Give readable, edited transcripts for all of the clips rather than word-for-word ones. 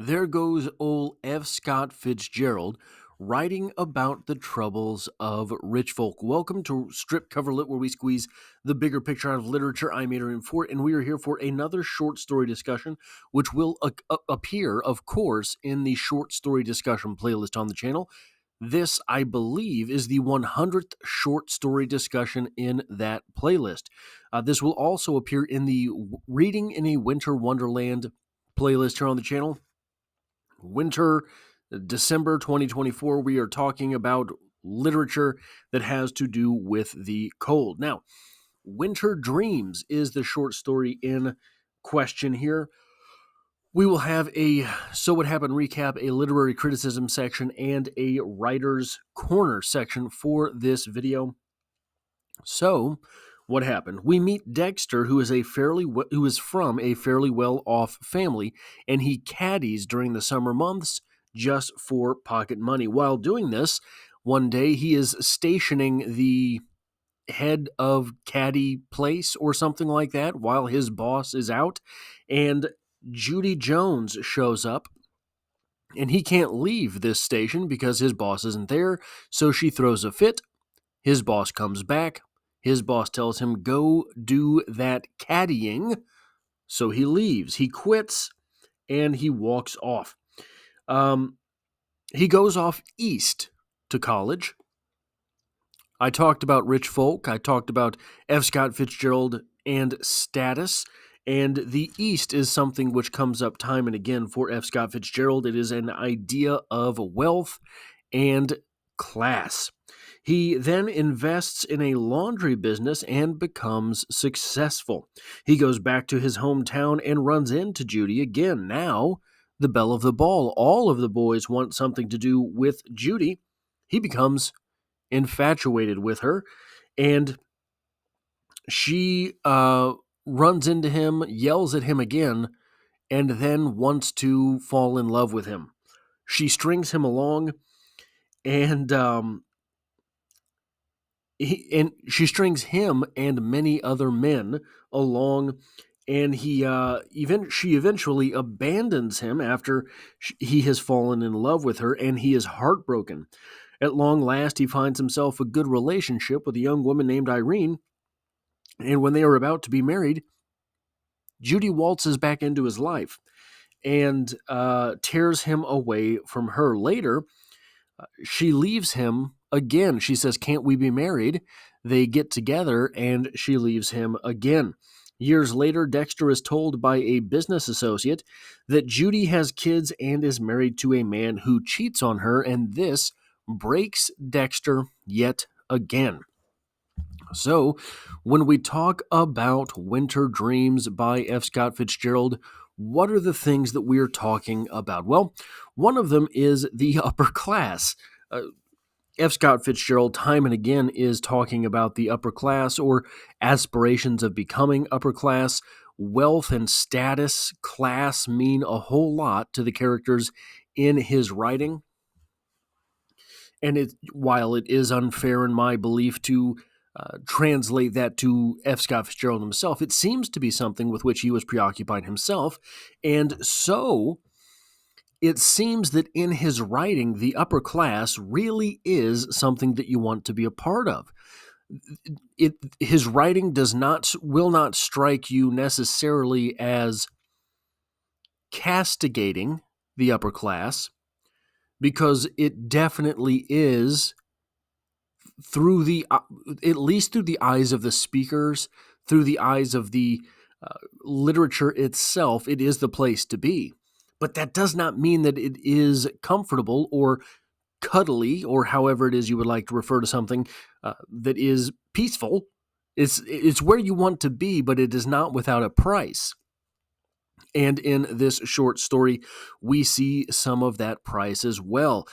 There goes old F. Scott Fitzgerald writing about the troubles of rich folk. Welcome to Strip Cover Lit, where we squeeze the bigger picture out of literature. I'm Adrian Fort, and we are here for another short story discussion, which will appear, of course, in the short story discussion playlist on the channel. This, I believe, is the 100th short story discussion in that playlist. This will also appear in the Reading in a Winter Wonderland playlist here on the channel. Winter, December 2024, we are talking about literature that has to do with the cold. Now, Winter Dreams is the short story in question here. We will have a So What Happened recap, a literary criticism section, and a writer's corner section for this video. So, what happened? We meet Dexter, who is from a fairly well-off family, and he caddies during the summer months just for pocket money. While doing this, one day he is stationing the head of caddy place or something like that while his boss is out, and Judy Jones shows up. And he can't leave this station because his boss isn't there, so she throws a fit. His boss comes back. His boss tells him, go do that caddying. So he leaves. He quits, and he walks off. He goes off east to college. I talked about rich folk. I talked about F. Scott Fitzgerald and status. And the East is something which comes up time and again for F. Scott Fitzgerald. It is an idea of wealth and class. He then invests in a laundry business and becomes successful. He goes back to his hometown and runs into Judy again. Now, the belle of the ball. All of the boys want something to do with Judy. He becomes infatuated with her, and she runs into him, yells at him again, and then wants to fall in love with him. She strings him along, and she strings him and many other men along, and she eventually abandons him after he has fallen in love with her, and he is heartbroken. At long last, he finds himself a good relationship with a young woman named Irene, and when they are about to be married, Judy waltzes back into his life and tears him away from her. Later, she leaves him again. She says, "Can't we be married?" They get together, and she leaves him again. Years later, Dexter is told by a business associate that Judy has kids and is married to a man who cheats on her, and this breaks Dexter yet again. So, when we talk about Winter Dreams by F. Scott Fitzgerald, what are the things that we are talking about? Well, one of them is the upper class. F. Scott Fitzgerald, time and again, is talking about the upper class or aspirations of becoming upper class. Wealth and status, class mean a whole lot to the characters in his writing. And while it is unfair in my belief to translate that to F. Scott Fitzgerald himself, it seems to be something with which he was preoccupied himself. And so it seems that in his writing, the upper class really is something that you want to be a part of. His writing will not strike you necessarily as castigating the upper class, because it definitely is at least through the eyes of the speakers, through the eyes of the literature itself, it is the place to be. But that does not mean that it is comfortable or cuddly, or however it is you would like to refer to something that is peaceful. It's where you want to be, but it is not without a price. And in this short story, we see some of that price as well.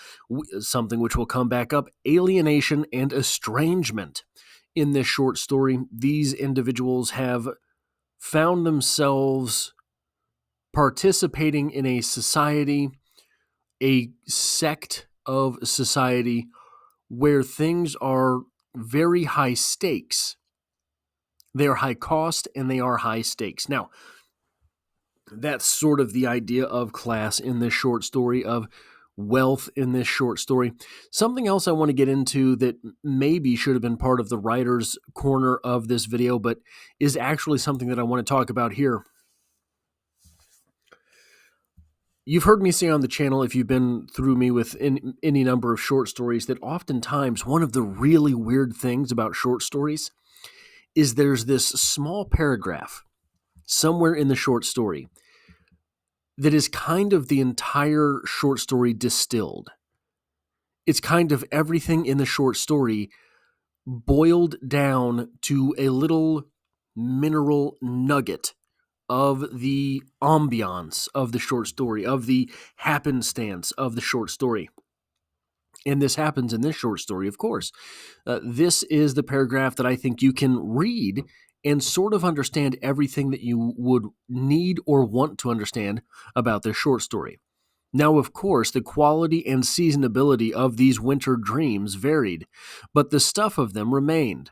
Something which will come back up: alienation and estrangement. In this short story, these individuals have found themselves participating in a society, a sect of society, where things are very high stakes. They are high cost and they are high stakes. Now, That's sort of the idea of class in this short story, of wealth in this short story. Something else I want to get into that maybe should have been part of the writer's corner of this video, but is actually something that I want to talk about here. You've heard me say on the channel, if you've been through me with any number of short stories, that oftentimes one of the really weird things about short stories is there's this small paragraph somewhere in the short story that is kind of the entire short story distilled. It's kind of everything in the short story boiled down to a little mineral nugget of the ambiance of the short story, of the happenstance of the short story. And this happens in this short story, of course. This is the paragraph that I think you can read and sort of understand everything that you would need or want to understand about this short story. Now, of course, the quality and seasonability of these winter dreams varied, but the stuff of them remained.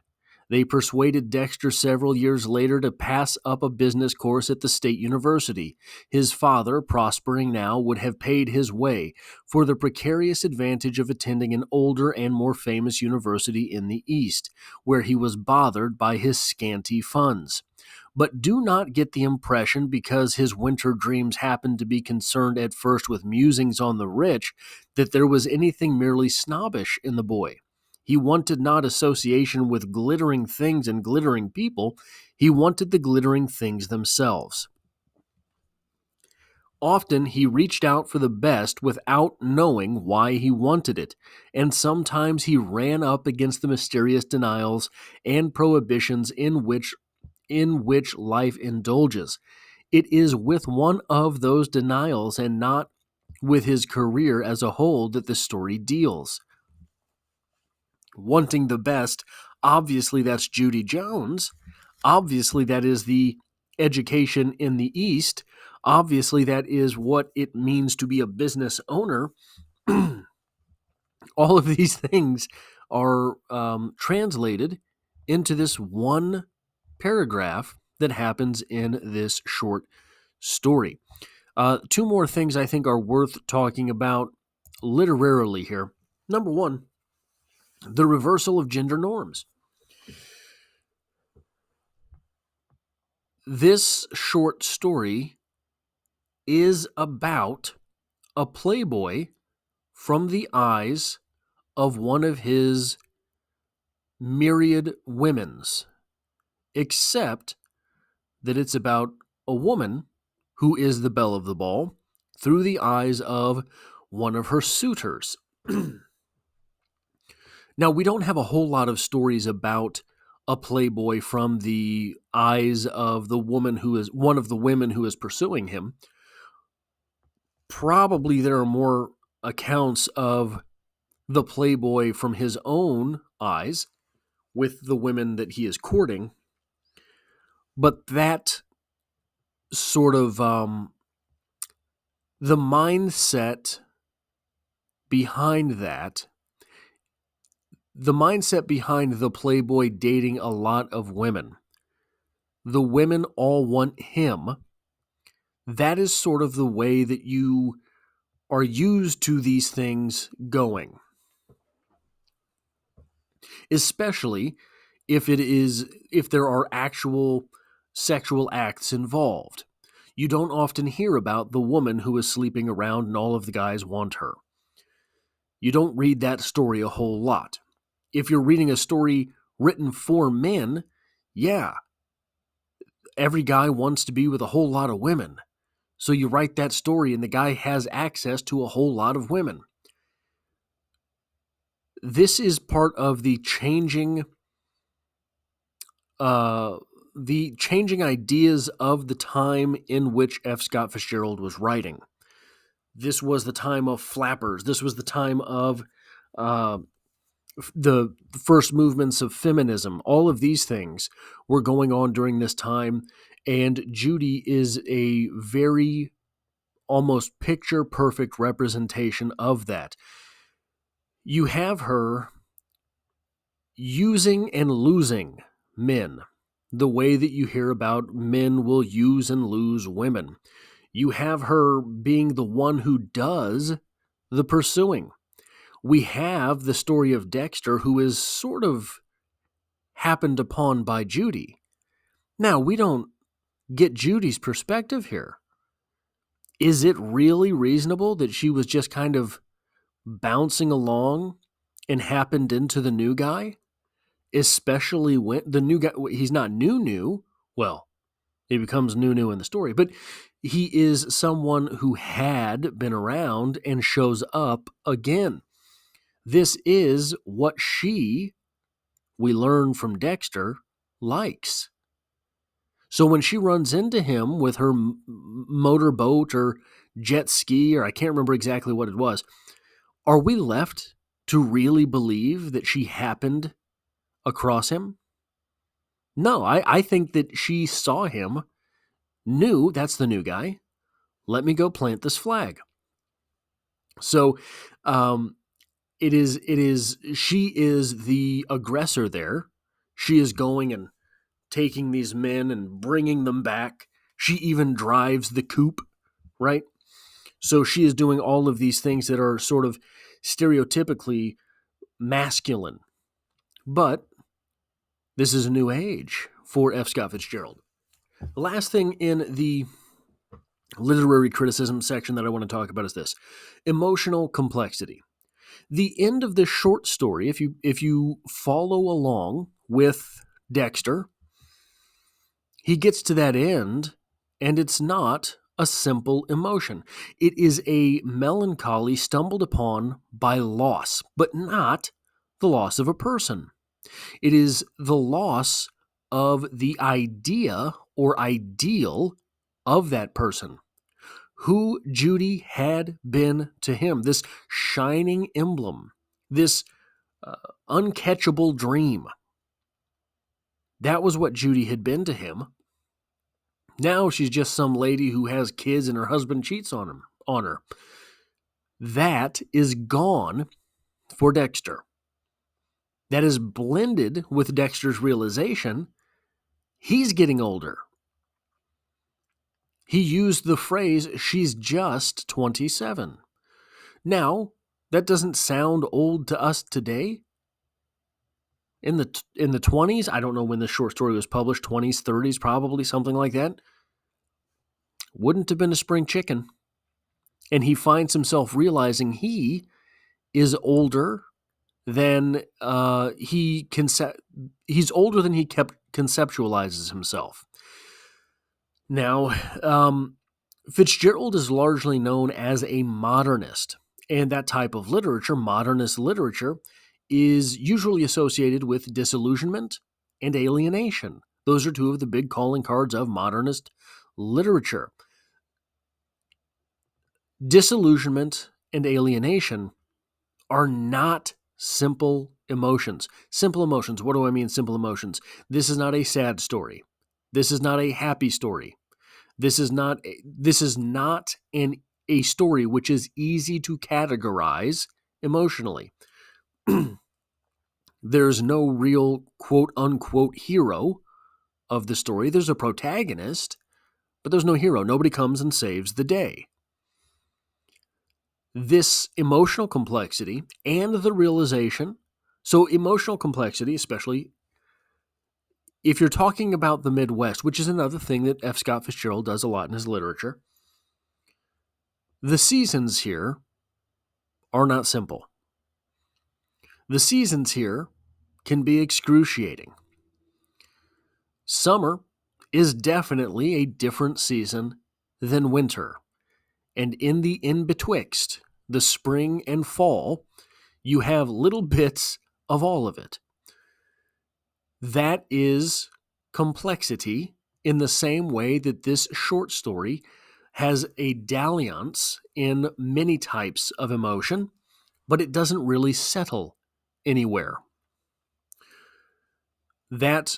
They persuaded Dexter several years later to pass up a business course at the state university. His father, prospering now, would have paid his way for the precarious advantage of attending an older and more famous university in the East, where he was bothered by his scanty funds. But do not get the impression, because his winter dreams happened to be concerned at first with musings on the rich, that there was anything merely snobbish in the boy. He wanted not association with glittering things and glittering people. He wanted the glittering things themselves. Often he reached out for the best without knowing why he wanted it, and sometimes he ran up against the mysterious denials and prohibitions in which life indulges. It is with one of those denials and not with his career as a whole that the story deals. Wanting the best, obviously that's Judy Jones. Obviously that is the education in the East. Obviously that is what it means to be a business owner. All of these things are translated into this one paragraph that happens in this short story. Two more things I think are worth talking about literarily here. Number one, the reversal of gender norms. This short story is about a playboy from the eyes of one of his myriad womens, except that it's about a woman who is the belle of the ball through the eyes of one of her suitors. Now, we don't have a whole lot of stories about a playboy from the eyes of the woman who is one of the women who is pursuing him. Probably there are more accounts of the playboy from his own eyes with the women that he is courting. But that sort of the mindset behind that, the mindset behind the playboy dating a lot of women, the women all want him. That is sort of the way that you are used to these things going, especially if there are actual sexual acts involved. You don't often hear about the woman who is sleeping around and all of the guys want her. You don't read that story a whole lot. If you're reading a story written for men, yeah, every guy wants to be with a whole lot of women. So you write that story and the guy has access to a whole lot of women. This is part of the changing ideas of the time in which F. Scott Fitzgerald was writing. This was the time of flappers. This was the time of the first movements of feminism. All of these things were going on during this time, and Judy is a very almost picture-perfect representation of that. You have her using and losing men. the way that you hear about men will use and lose women. You have her being the one who does the pursuing. We have the story of Dexter, who is sort of happened upon by Judy. Now, we don't get Judy's perspective here. Is it really reasonable that she was just kind of bouncing along and happened into the new guy? Especially when the new guy, he's not new. Well, he becomes new in the story, but he is someone who had been around and shows up again. This is what we learn from Dexter, likes. So when she runs into him with her motorboat or jet ski, or I can't remember exactly what it was, are we left to really believe that she happened across him? No, I think that she saw him, knew that's the new guy. Let me go plant this flag. So she is the aggressor there. She is going and taking these men and bringing them back. She even drives the coupe, right? So she is doing all of these things that are sort of stereotypically masculine. But this is a new age for F. Scott Fitzgerald. The last thing in the literary criticism section that I want to talk about is this: emotional complexity. The end of this short story, if you follow along with Dexter, he gets to that end, and it's not a simple emotion. It is a melancholy stumbled upon by loss, but not the loss of a person. It is the loss of the idea or ideal of that person, who Judy had been to him, this shining emblem, this uncatchable dream. That was what Judy had been to him. Now she's just some lady who has kids and her husband cheats on her. That is gone for Dexter. That is blended with Dexter's realization he's getting older. He used the phrase, she's just 27. Now, that doesn't sound old to us today. In the 20s, I don't know when this short story was published, 20s, 30s, probably, something like that. Wouldn't have been a spring chicken. And he finds himself realizing he is older than he's older than he conceptualizes himself. Now, Fitzgerald is largely known as a modernist, and that type of literature, modernist literature, is usually associated with disillusionment and alienation. Those are two of the big calling cards of modernist literature. Disillusionment and alienation are not simple emotions. Simple emotions. What do I mean, simple emotions? This is not a sad story. This is not a happy story. This is not a story which is easy to categorize emotionally. There's no real quote-unquote hero of the story. There's a protagonist, but there's no hero. Nobody comes and saves the day. This emotional complexity and the realization, so emotional complexity, especially if you're talking about the Midwest, which is another thing that F. Scott Fitzgerald does a lot in his literature, the seasons here are not simple. The seasons here can be excruciating. Summer is definitely a different season than winter. And in the in-betwixt, the spring and fall, you have little bits of all of it. That is complexity in the same way that this short story has a dalliance in many types of emotion, but it doesn't really settle anywhere. That,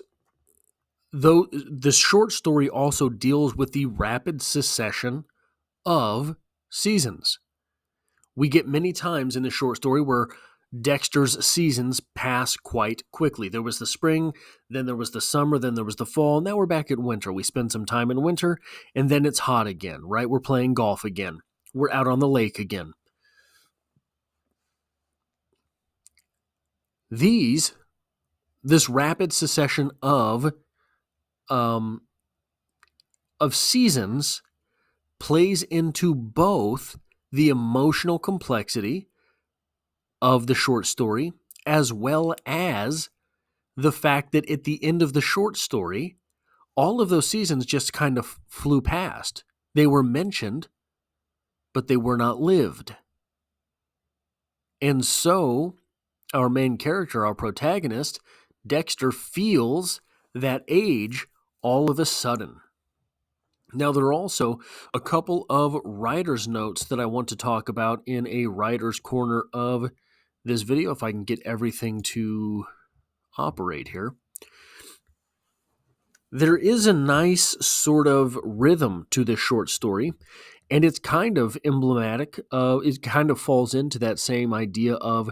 though, the short story also deals with the rapid succession of seasons. We get many times in the short story where Dexter's seasons pass quite quickly. There was the spring, then there was the summer, then there was the fall. Now we're back at winter. We spend some time in winter, and then it's hot again, right? We're playing golf again. We're out on the lake again. This rapid succession of seasons plays into both the emotional complexity of the short story, as well as the fact that at the end of the short story, all of those seasons just kind of flew past. They were mentioned, but they were not lived. And so, our main character, our protagonist, Dexter, feels that age all of a sudden. Now, there are also a couple of writer's notes that I want to talk about in a writer's corner of this video, if I can get everything to operate here. There is a nice sort of rhythm to this short story, and it's kind of emblematic. It kind of falls into that same idea of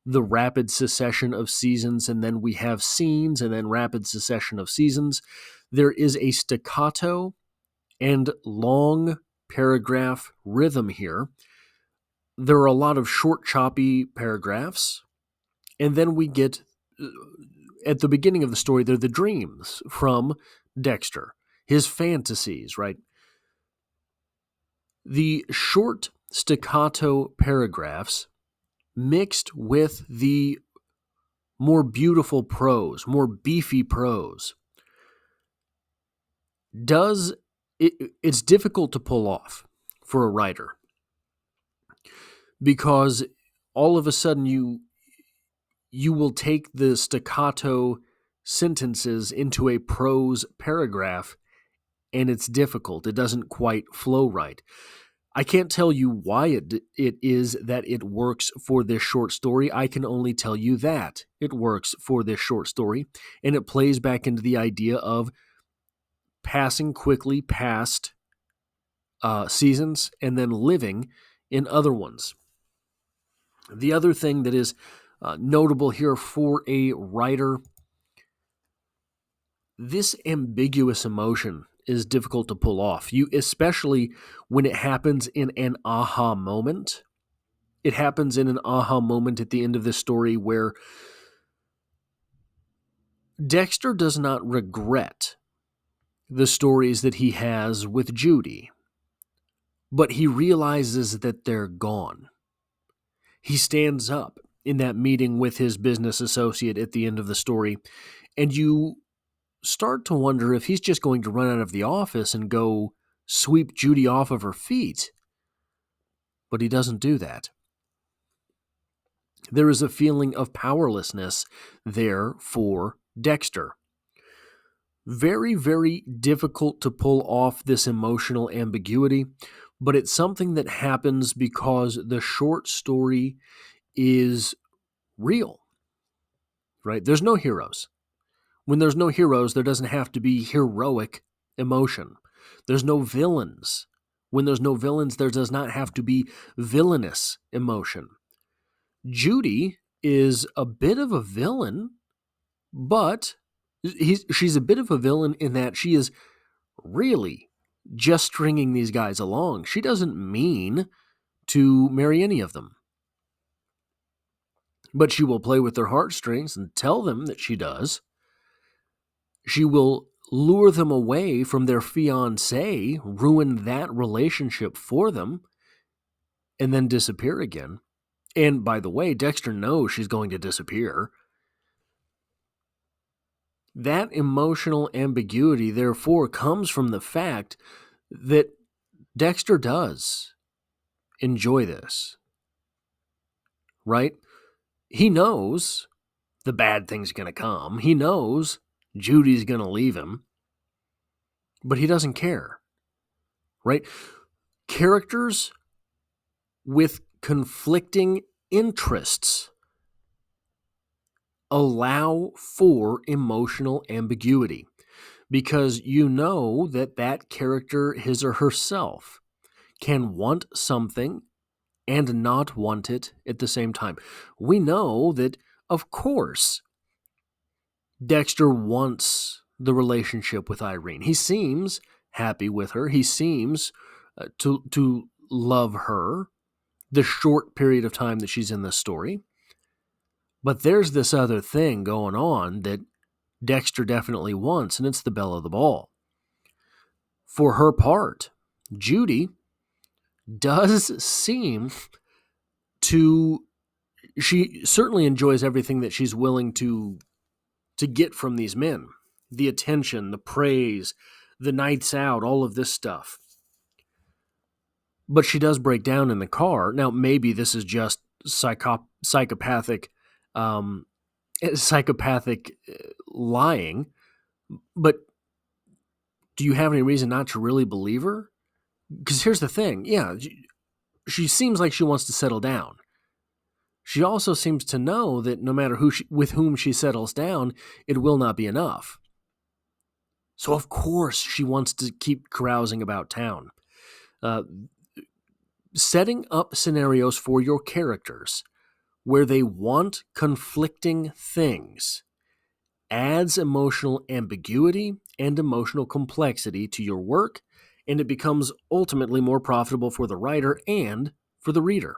the rapid succession of seasons, and then we have scenes, and then rapid succession of seasons. There is a staccato and long paragraph rhythm here. There are a lot of short, choppy paragraphs, and then we get, at the beginning of the story, they're the dreams from Dexter, his fantasies, right? The short staccato paragraphs mixed with the more beautiful prose, more beefy prose, it's difficult to pull off for a writer, because all of a sudden you will take the staccato sentences into a prose paragraph, and it's difficult. It doesn't quite flow right. I can't tell you why it is that it works for this short story. I can only tell you that it works for this short story, and it plays back into the idea of passing quickly past seasons and then living in other ones. The other thing that is notable here for a writer, this ambiguous emotion is difficult to pull off. Especially when it happens in an aha moment. It happens in an aha moment at the end of this story where Dexter does not regret the stories that he has with Judy, but he realizes that they're gone. He stands up in that meeting with his business associate at the end of the story, and you start to wonder if he's just going to run out of the office and go sweep Judy off of her feet. But he doesn't do that. There is a feeling of powerlessness there for Dexter. Very, very difficult to pull off this emotional ambiguity, but it's something that happens because the short story is real, right? There's no heroes. When there's no heroes, there doesn't have to be heroic emotion. There's no villains. When there's no villains, there does not have to be villainous emotion. Judy is a bit of a villain, but she's a bit of a villain in that she is really just stringing these guys along. She doesn't mean to marry any of them, but she will play with their heartstrings and tell them that she does. She will lure them away from their fiancé, ruin that relationship for them, and then disappear again. And by the way, Dexter knows she's going to disappear. That emotional ambiguity, therefore, comes from the fact that Dexter does enjoy this, right? He knows the bad thing's going to come. He knows Judy's going to leave him, but he doesn't care, right? Characters with conflicting interests allow for emotional ambiguity, because you know that that character, his or herself, can want something and not want it at the same time. We know that, of course, Dexter wants the relationship with Irene. He seems happy with her. He seems to love her the short period of time that she's in the story. But there's this other thing going on that Dexter definitely wants, and it's the belle of the ball. For her part, Judy does seem to... She certainly enjoys everything that she's willing to get from these men. The attention, the praise, the nights out, all of this stuff. But she does break down in the car. Now, maybe this is just psychopathic lying, but do you have any reason not to really believe her? Because here's the thing. Yeah, she seems like she wants to settle down. She also seems to know that no matter with whom she settles down, it will not be enough. So of course she wants to keep carousing about town. Setting up scenarios for your characters where they want conflicting things adds emotional ambiguity and emotional complexity to your work, and it becomes ultimately more profitable for the writer and for the reader.